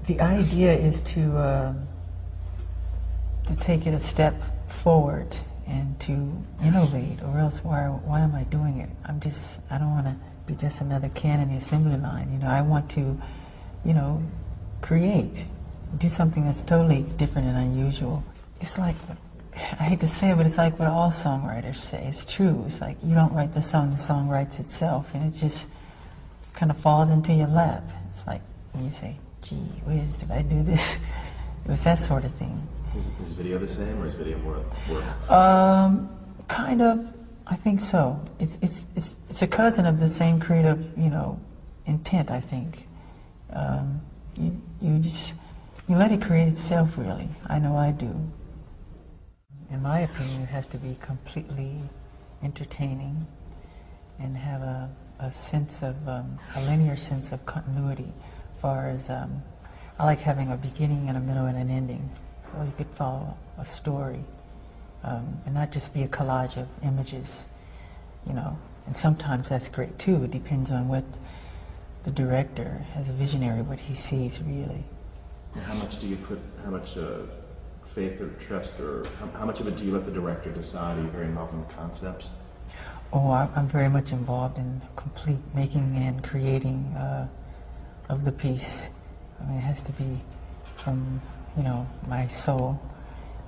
The idea is to take it a step forward and to innovate, or else why am I doing it? I don't want to be just another can in the assembly line. You know, I want to, create, do something that's totally different and unusual. It's like, I hate to say it, but it's like what all songwriters say. It's true. It's like you don't write the song writes itself, and it just kind of falls into your lap. It's like when you say, gee whiz, did I do this? It was that sort of thing. Is video the same, or is video more work? Kind of. I think so. It's a cousin of the same creative, intent. I think. You let it create itself, really. I know I do. In my opinion, it has to be completely entertaining and have a sense of a linear sense of continuity. As far as I like having a beginning and a middle and an ending, so you could follow a story. And not just be a collage of images, And sometimes that's great too. It depends on what the director, as a visionary, what he sees really. How much do you put? How much faith or trust, or how much of it do you let the director decide? Are you very involved in the concepts? Oh, I'm very much involved in complete making and creating of the piece. I mean, it has to be from my soul.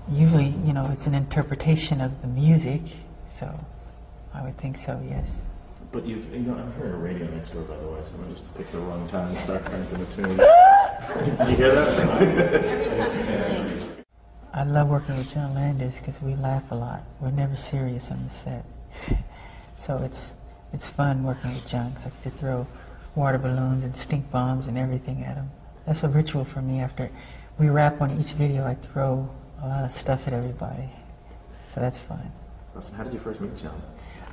Usually, it's an interpretation of the music, so I would think so, yes. But I'm hearing a radio next door, by the way. Someone just picked the wrong time to start cranking the tune. Did you hear that? I love working with John Landis because we laugh a lot. We're never serious on the set. So it's fun working with John because I get to throw water balloons and stink bombs and everything at him. That's a ritual for me. After we wrap on each video, I throw a lot of stuff at everybody. So that's fun. That's awesome. How did you first meet John?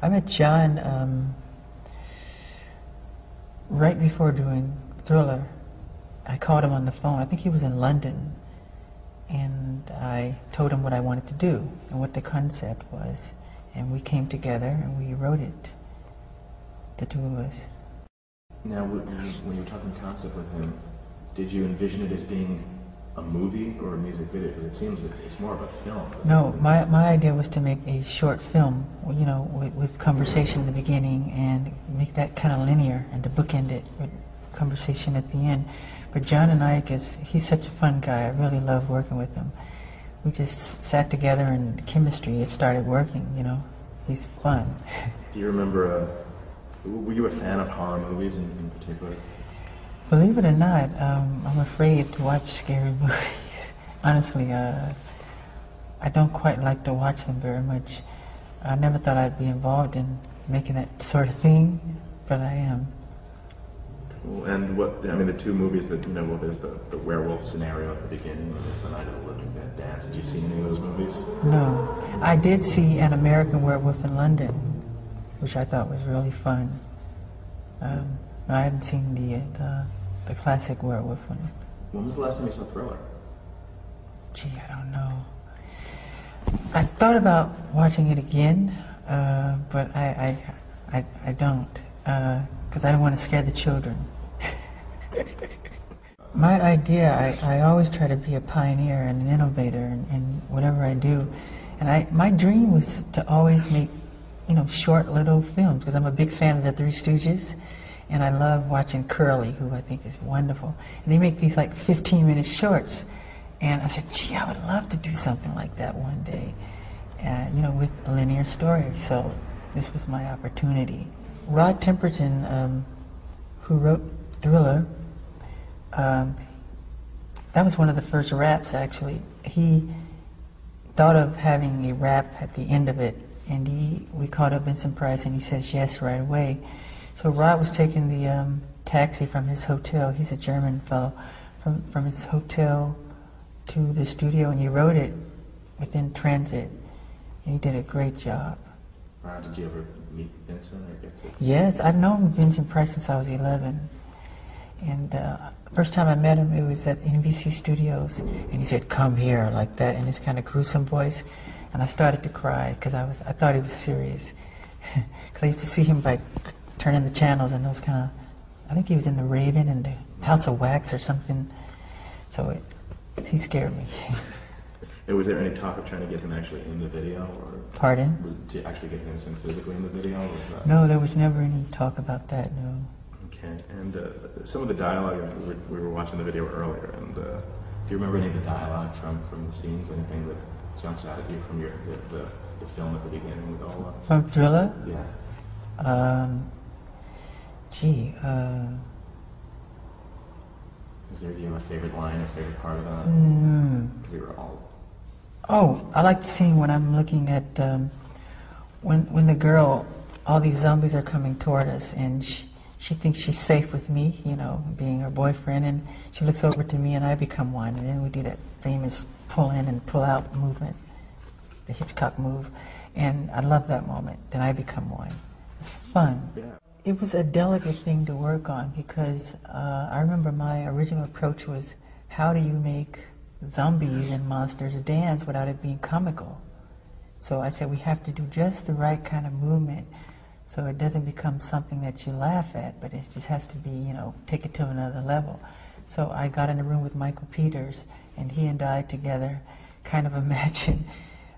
I met John right before doing Thriller. I called him on the phone. I think he was in London. And I told him what I wanted to do and what the concept was. And we came together and we wrote it, the two of us. Now, when you were talking concept with him, did you envision it as being a movie or a music video? Because it seems it's more of a film. No, my idea was to make a short film, with conversation in the beginning and make that kind of linear and to bookend it with conversation at the end. But John and I, because he's such a fun guy, I really love working with him. We just sat together and the chemistry, it started working, He's fun. Do you remember, were you a fan of horror movies in particular? Believe it or not, I'm afraid to watch scary movies. Honestly, I don't quite like to watch them very much. I never thought I'd be involved in making that sort of thing, but I am. Cool. And the two movies that, there's the werewolf scenario at the beginning, and there's the Night of the Living Dead dance. Did you see any of those movies? No. I did see An American Werewolf in London, which I thought was really fun. I hadn't seen the classic werewolf one. When was the last time you saw Thriller? Gee, I don't know. I thought about watching it again, but I don't, because I don't want to scare the children. My idea, I always try to be a pioneer and an innovator in whatever I do, and my dream was to always make, short little films, because I'm a big fan of the Three Stooges. And I love watching Curly, who I think is wonderful. And they make these like 15-minute shorts. And I said, gee, I would love to do something like that one day, with a linear story. So this was my opportunity. Rod Temperton, who wrote Thriller, that was one of the first raps, actually. He thought of having a rap at the end of it. And we called up Vincent Price, and he says yes right away. So Rod was taking the taxi from his hotel. He's a German fellow. From his hotel to the studio, and he wrote it within transit. And he did a great job. Did you ever meet Vincent or get to? Yes, I've known Vincent Price since I was 11. And the first time I met him, it was at NBC Studios. And he said, "Come here," like that, in his kind of gruesome voice. And I started to cry because I thought he was serious. Because I used to see him by turning the channels and those kind of, I think he was in The Raven and the House of Wax or something. So he scared me. And was there any talk of trying to get him actually in the video, or Pardon? to actually get him physically in the video? Or was that... No, there was never any talk about that, no. Okay, and some of the dialogue, we were watching the video earlier, and do you remember any of the dialogue from the scenes? Anything that jumps out at you from the film at the beginning with all From Thriller? Yeah. Gee, do you have a favorite line or favorite part of that? We were all... Oh, I like the scene when I'm looking at, when the girl, all these zombies are coming toward us, and she thinks she's safe with me, you know, being her boyfriend, and she looks over to me and I become one, and then we do that famous pull in and pull out movement, the Hitchcock move, and I love that moment. Then I become one. It's fun. Yeah. It was a delicate thing to work on because I remember my original approach was, how do you make zombies and monsters dance without it being comical? So I said we have to do just the right kind of movement so it doesn't become something that you laugh at, but it just has to be, you know, take it to another level. So I got in a room with Michael Peters, and he and I together kind of imagined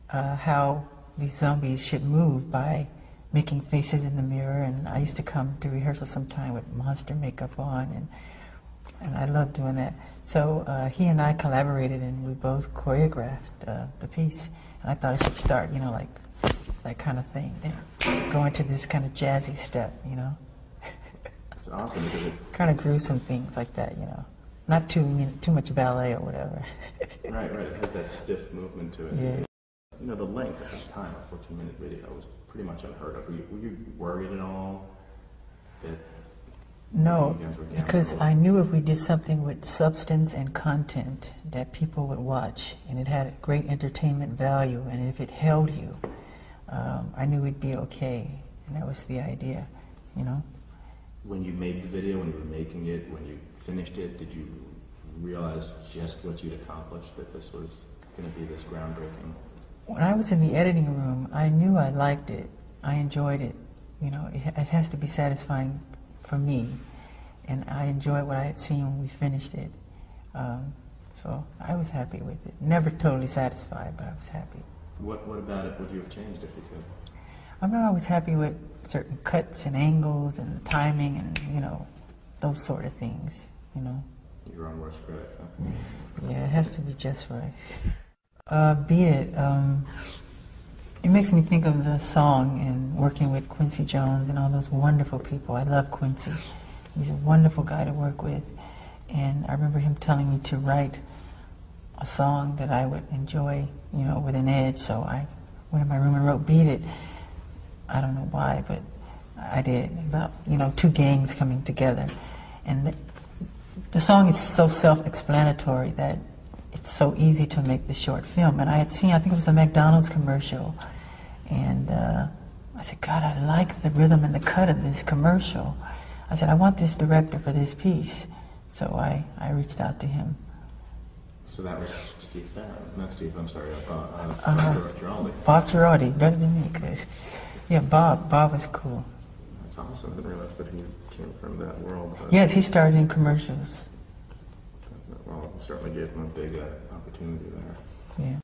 how these zombies should move by making faces in the mirror, and I used to come to rehearsal sometime with monster makeup on, and I loved doing that. So he and I collaborated, and we both choreographed the piece, and I thought I should start, you know, like that kind of thing, then go into this kind of jazzy step, you know. It's awesome because it... kind of gruesome things like that, you know. Not too much ballet or whatever. Right, it has that stiff movement to it. Yeah. You know, the length at that time, a 14-minute video, was pretty much unheard of. Were you worried at all that... No, because I knew if we did something with substance and content that people would watch, and it had great entertainment value, and if it held you, I knew we'd be okay, and that was the idea, you know. When you made the video, when you were making it, when you finished it, did you realize just what you'd accomplished, that this was going to be this groundbreaking? When I was in the editing room, I knew I liked it. I enjoyed it. You know, it has to be satisfying for me, and I enjoyed what I had seen when we finished it. So I was happy with it. Never totally satisfied, but I was happy. What about it would you have changed if you could? I mean, I was happy with certain cuts and angles and the timing and, you know, those sort of things, you know. Your own worst critic, huh? Yeah, it has to be just right. Beat It, it makes me think of the song and working with Quincy Jones and all those wonderful people. I love Quincy. He's a wonderful guy to work with. And I remember him telling me to write a song that I would enjoy, you know, with an edge. So I went in my room and wrote Beat It. I don't know why, but I did. About, you know, two gangs coming together. And the song is so self-explanatory that it's so easy to make this short film. And I had seen, I think it was a McDonald's commercial, and I said, God, I like the rhythm and the cut of this commercial. I said, I want this director for this piece. So I reached out to him. So that was Steve Barron, not Steve, I'm sorry, Bob Giraldi. Bob Giraldi, better than me, good. Yeah, Bob was cool. That's awesome, I didn't realize that he came from that world. Yes, he started in commercials. Well, it certainly gave him a big opportunity there. Yeah.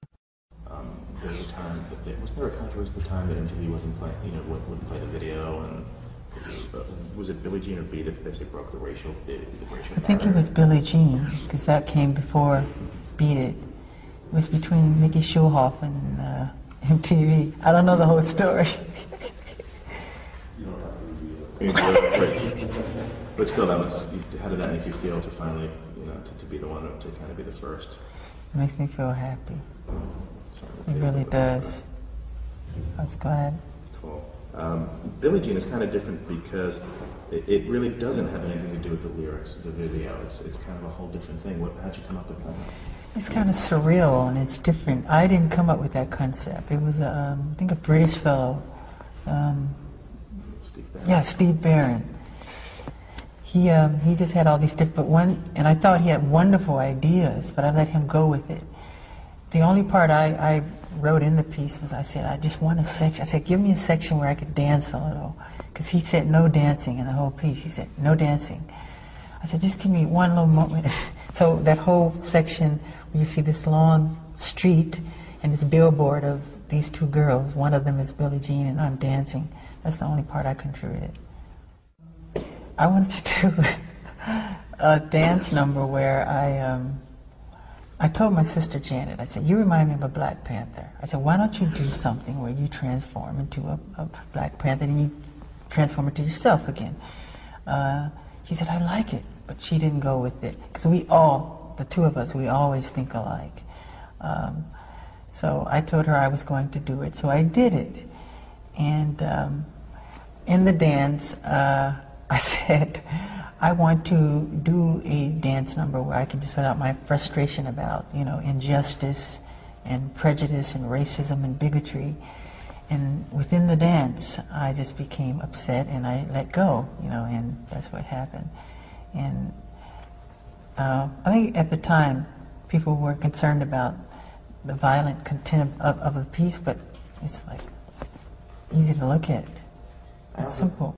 There was a time, was there a controversy at the time that MTV wasn't playing, you know, wouldn't play the video, and was it Billie Jean or Beat It that basically broke the racial I think it was Billie Jean, because that came before Beat It. It was between Mickey Schulhoff and MTV. I don't know the whole story. But still, how did that make you feel to finally, you know, to be the one to kind of be the first? It makes me feel happy. It really does. I was glad. Cool. Billie Jean is kind of different because it really doesn't have anything to do with the lyrics of the video. It's kind of a whole different thing. How'd you come up with that? It's kind of surreal and it's different. I didn't come up with that concept. It was, I think, a British fellow. Steve Barron. Yeah, Steve Barron. He just had all these different and I thought he had wonderful ideas, but I let him go with it. The only part I wrote in the piece was I said, I just want a section. I said, give me a section where I could dance a little. Because he said no dancing in the whole piece. He said, no dancing. I said, just give me one little moment. So that whole section where you see this long street and this billboard of these two girls, one of them is Billie Jean and I'm dancing, that's the only part I contributed. I wanted to do a dance number where I told my sister Janet, I said, you remind me of a Black Panther. I said, why don't you do something where you transform into a Black Panther and you transform into yourself again? She said, I like it, but she didn't go with it. Because we all, the two of us, we always think alike. So I told her I was going to do it, so I did it. And in the dance, I said, I want to do a dance number where I can just let out my frustration about, you know, injustice and prejudice and racism and bigotry. And within the dance, I just became upset and I let go, you know, and that's what happened. And I think at the time, people were concerned about the violent content of the piece, but it's like easy to look at. It's simple.